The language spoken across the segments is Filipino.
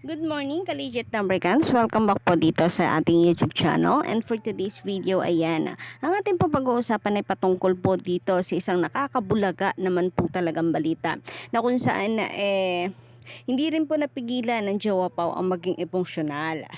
Good morning, Collegiate Numbercans. Welcome back po dito sa ating YouTube channel. And for today's video, ayan. Ang ating po pag-uusapan ay patungkol po dito sa isang nakakabulaga naman po talagang balita. Na kung saan hindi rin po napigilan ng Jowa Pao ang maging emosyonal.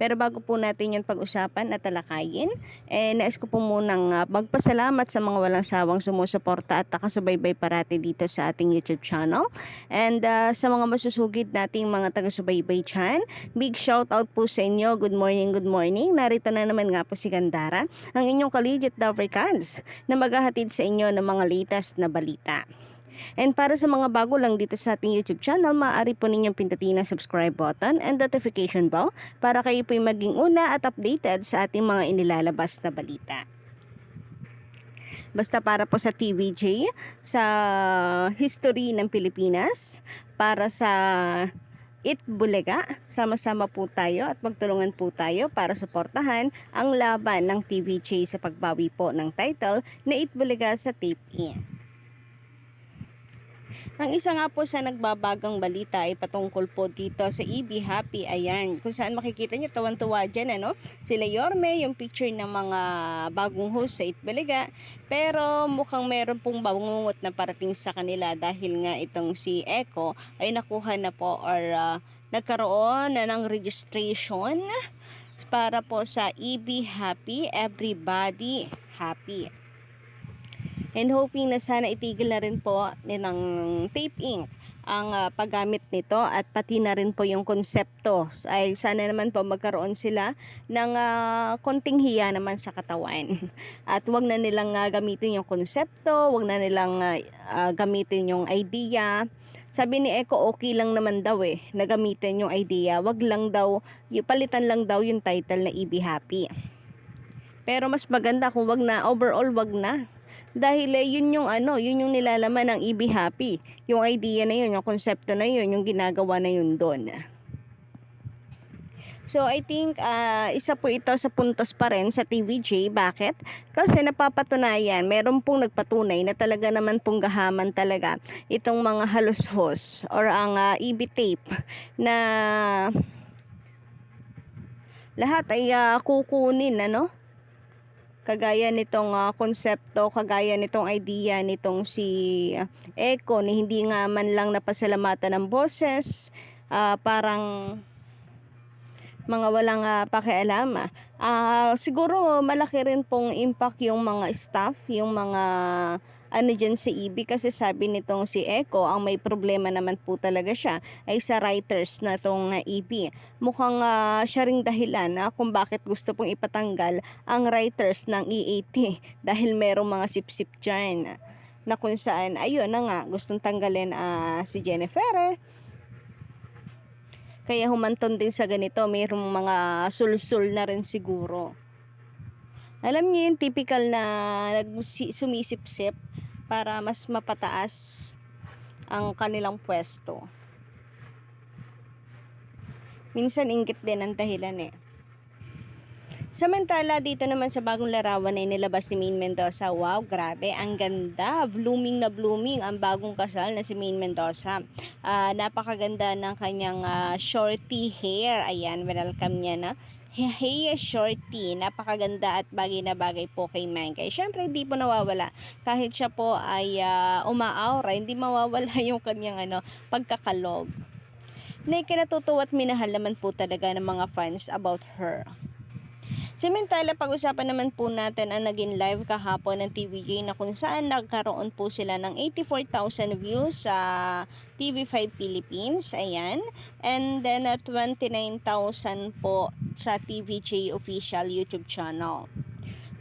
Pero bago po natin yung pag-usapan at talakayin, nais ko po munang magpasalamat sa mga walang sawang sumusuporta at nakasubaybay parati dito sa ating YouTube channel. And sa mga masusugid nating mga taga-subaybay dyan, big shout out po sa inyo. Good morning, good morning. Narito na naman nga po si Gandara, ang inyong Collegiate Africans na maghahatid sa inyo ng mga latest na balita. And para sa mga bago lang dito sa ating YouTube channel, maaari po ninyong pindutin ang subscribe button and notification bell para kayo po maging una at updated sa ating mga inilalabas na balita. Basta para po sa TVJ, sa history ng Pilipinas, para sa Itbulaga, sama-sama po tayo at magtulungan po tayo para suportahan ang laban ng TVJ sa pagbawi po ng title na Itbulaga sa Tape In. Ang isa nga po sa nagbabagang balita ay patungkol po dito sa EB Happy. Ayan, kung saan makikita nyo tuwan-tuwa dyan, ano? Sila Yorme, yung picture ng mga bagong host sa Itbulaga. Pero mukhang meron pong bangungot na parating sa kanila dahil nga itong si Echo ay nakuha na po or nagkaroon na ng registration para po sa EB Happy, Everybody Happy. And hoping na sana itigil na rin po ng Tape Inc. ang paggamit nito at pati na rin po yung konsepto ay sana naman po magkaroon sila ng konting hiya naman sa katawan at wag na nilang gamitin yung konsepto, wag na nilang gamitin yung idea. Sabi ni Echo okay lang naman daw na gamitin yung idea, wag lang daw, palitan lang daw yung title na EB Happy. Pero mas maganda kung wag na, overall wag na. Dahil yun yung yun yung nilalaman ng EB Happy. Yung idea na yun, yung konsepto na yun, yung ginagawa na yun doon. So I think isa po ito sa puntos pa rin sa TVJ. Bakit? Kasi napapatunayan, meron pong nagpatunay na talaga naman pong gahaman talaga itong mga halushos or ang EB tape na lahat ay kukunin, kagaya nitong konsepto, kagaya nitong idea nitong si Echo ni hindi nga man lang napasalamatan ng boses, parang mga walang pakialam. Siguro malaki rin pong impact yung mga staff, yung mga dyan si EB kasi sabi nitong si Echo, ang may problema naman po talaga siya ay sa writers na tong EB. Mukhang siya ring dahilan kung bakit gusto pong ipatanggal ang writers ng EAT dahil merong mga sip-sip dyan na kung saan, ayun na nga, gustong tanggalin si Jennifer. Kaya humanton din sa ganito, mayroong mga sul-sul na rin siguro. Alam niyo yung typical na sumisip-sip para mas mapataas ang kanilang pwesto. Minsan inggit din ang dahilan Samantala, dito naman sa bagong larawan na inilabas ni Maine Mendoza. Wow, grabe, ang ganda. Blooming na blooming ang bagong kasal na si Maine Mendoza. Napakaganda ng kanyang shorty hair. Ayan, welcome niya na. Hey, shorty, napakaganda at bagay na bagay po kay Mangkay. Syempre, hindi po nawawala. Kahit siya po ay umaaura, hindi mawawala yung kanyang pagkakalog. Na ikinatutuwa at minahal naman po talaga ng mga fans about her. Samantala, pag-usapan naman po natin ang naging live kahapon ng TVJ na kung saan nagkaroon po sila ng 84,000 views sa TV5 Philippines. Ayan. And then 29,000 po sa TVJ official YouTube channel.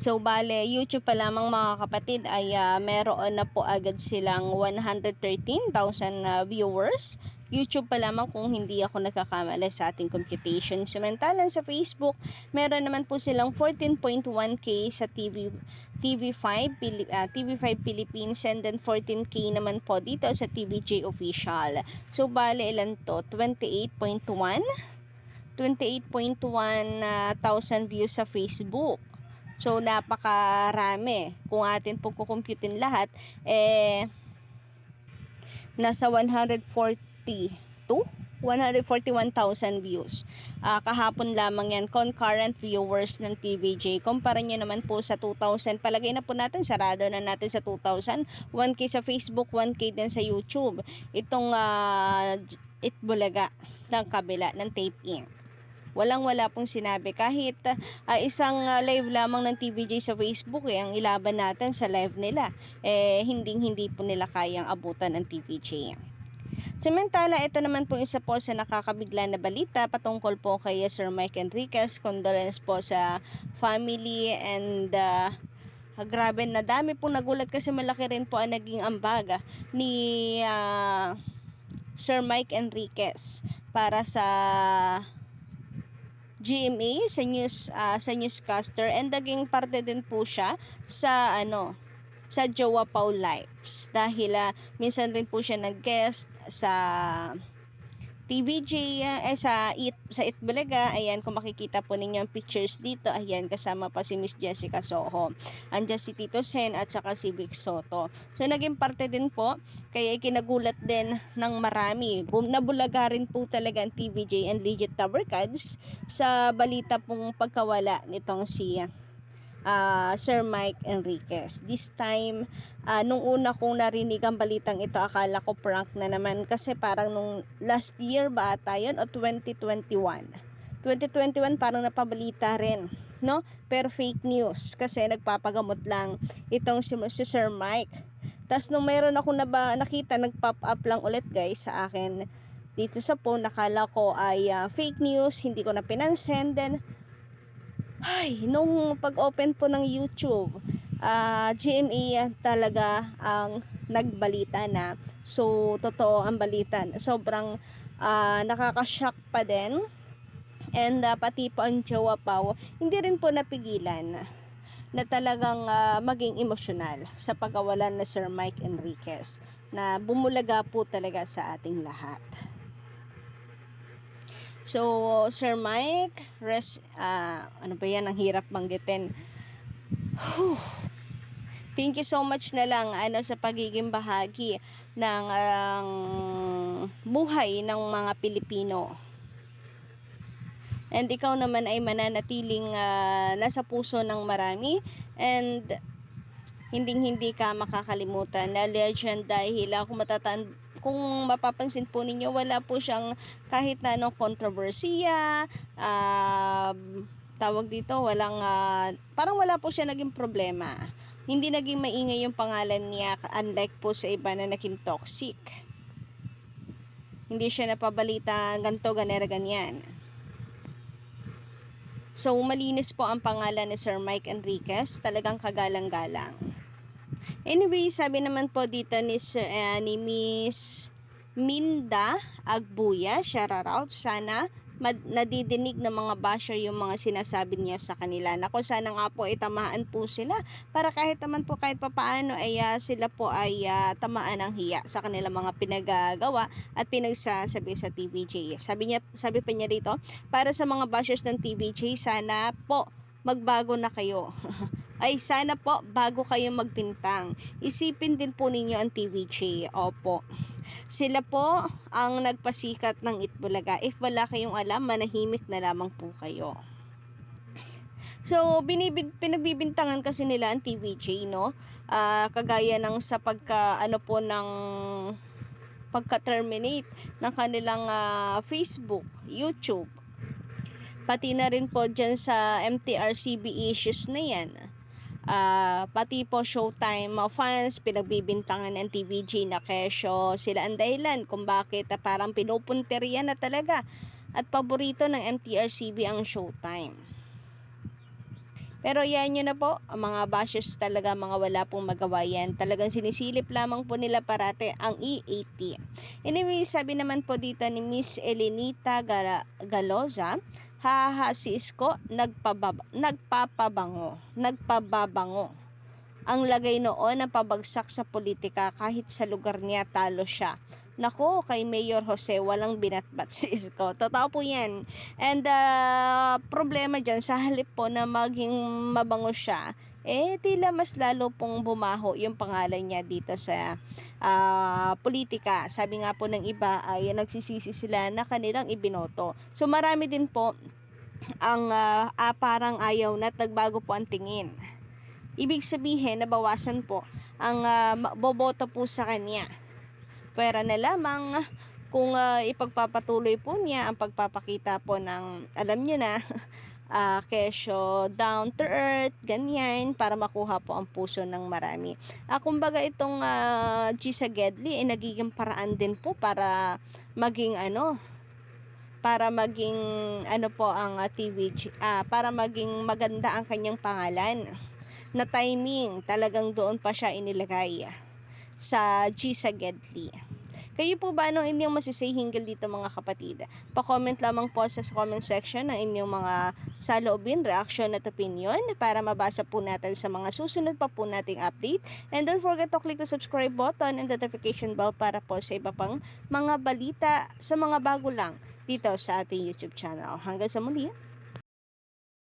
So, bale, YouTube pa lamang mga kapatid ay meron na po agad silang 113,000 viewers. YouTube pa lamang kung hindi ako nagkakamali sa ating computation. Samantalang sa Facebook, meron naman po silang 14.1k sa TV5 Philippines and then 14k naman po dito sa TVJ official. So, bale, ilan to? 28.1 thousand views sa Facebook. So, napakarami. Kung atin po kukumputin lahat, nasa 142 141,000 views. Kahapon lamang yan, concurrent viewers ng TVJ. Kumpara nyo naman po sa 2,000. Palagay na po natin, sarado na natin sa 2,000. 1K sa Facebook, 1K din sa YouTube. Itong Itbulaga ng kabila ng Tape Inc. Walang-wala pong sinabi. Kahit isang live lamang ng TVJ sa Facebook, ang ilaban natin sa live nila, hindi po nila kayang abutan ng TVJ. Samantala, ito naman po isa po sa nakakabigla na balita patungkol po kay Sir Mike Enriquez. Condolence po sa family and grabe na dami pong nagulat kasi malaki rin po ang naging ambag ni Sir Mike Enriquez para sa GMA sa newscaster, and naging parte din po siya sa Jowa Pau Lives dahil minsan rin po siya nag-guest sa TVJ, sa Itbulaga. Ayan, kung makikita po ninyo ang pictures dito, ayan, kasama pa si Miss Jessica Soho, andyan si Tito Sen at saka si Vic Soto. So naging parte din po, kaya kinagulat din ng marami. Nabulaga rin po talaga ang TVJ and Legit Tabercads sa balita pong pagkawala nitong si Sir Mike Enriquez. This time, nung una kong narinig ang balitang ito, akala ko prank na naman kasi parang nung last year ba ata yun o 2021 parang napabalita rin, no? Pero fake news kasi nagpapagamot lang itong si Sir Mike. Tas nung mayroon ako nakita, nag-pop up lang ulit guys sa akin dito sa phone, nakala ko ay fake news, hindi ko na pinansin. Then nung pag-open po ng YouTube, GMA talaga ang nagbalita na. So, totoo ang balita. Sobrang nakaka-shock pa din. And pati po ang Jowa Pau, hindi rin po napigilan na talagang maging emosyonal sa pagkawalan na Sir Mike Enriquez, na bumulaga po talaga sa ating lahat. So, Sir Mike, ano ba yan, ang hirap banggitin. Thank you so much na lang sa pagiging bahagi ng buhay ng mga Pilipino. And ikaw naman ay mananatiling nasa puso ng marami, and hindi ka makakalimutan na legend, dahil kung mapapansin po ninyo, wala po siyang kahit na kontrobersiya, tawag dito, parang wala po siya naging problema. Hindi naging maingay yung pangalan niya, unlike po sa iba na naging toxic. Hindi siya napabalita ganto, ganyan. So, malinis po ang pangalan ni Sir Mike Enriquez, talagang kagalang-galang. Anyway, sabi naman po dito ni Miss Minda Agbuya, shout out, sana nadidinig ng mga basher yung mga sinasabi niya sa kanila. Nako, sana nga po tamaan po sila para kahit naman po kahit papaano ay sila po ay tamaan ng hiya sa kanilang mga pinagagawa at pinagsasabi sa TVJ. Sabi pa niya dito, para sa mga bashers ng TVJ, sana po magbago na kayo. Ay, sana po bago kayo magbintang, isipin din po ninyo ang TVJ. Opo, sila po ang nagpasikat ng Itbulaga. If wala kayong alam, manahimik na lamang po kayo. So, pinagbibintangan kasi nila ang TVJ, no? Kagaya ng sa pagka-terminate ng kanilang Facebook, YouTube. Pati na rin po dyan sa MTRCB issues na yan. Pati po Showtime fans, pinagbibintangan ng TVJ na kesyo sila ang dahilan kung bakit parang pinupunteriya na talaga at paborito ng MTRCB ang Showtime. Pero yan yun na po, ang mga bashers talaga, mga wala pong magawa yan. Talagang sinisilip lamang po nila parate ang E80. Anyway, sabi naman po dito ni Miss Elenita Galoza, si Isko nagpapabango. Ang lagay noon ng pabagsak sa politika, kahit sa lugar niya talo siya. Nako, kay Mayor Jose walang binatbat si Isko. Totoo po yan. And problema dyan, sa halip po na maging mabango siya, tila mas lalo pong bumaho yung pangalan niya dito sa politika. Sabi nga po ng iba ay nagsisisi sila na kanilang ibinoto. So marami din po ang parang ayaw na nagbago po ang tingin. Ibig sabihin, nabawasan po ang boboto po sa kanya. Pwera na lamang kung ipagpapatuloy po niya ang pagpapakita po ng, alam nyo na, kesyo down to earth, ganyan, para makuha po ang puso ng marami. Kumbaga itong Gisa Gedli ay nagiging paraan din po para maging po ang TVG, para maging maganda ang kanyang pangalan. Na timing, talagang doon pa siya inilagay sa Gisa Gedli. Kayo po ba anong inyong masisay hinggil dito mga kapatid? Pa-comment lamang po sa comment section ng inyong mga saloobin, reaction at opinion para mabasa po natin sa mga susunod pa po nating update. And don't forget to click the subscribe button and the notification bell para po sa iba pang mga balita sa mga bago lang dito sa ating YouTube channel. Hanggang sa muli.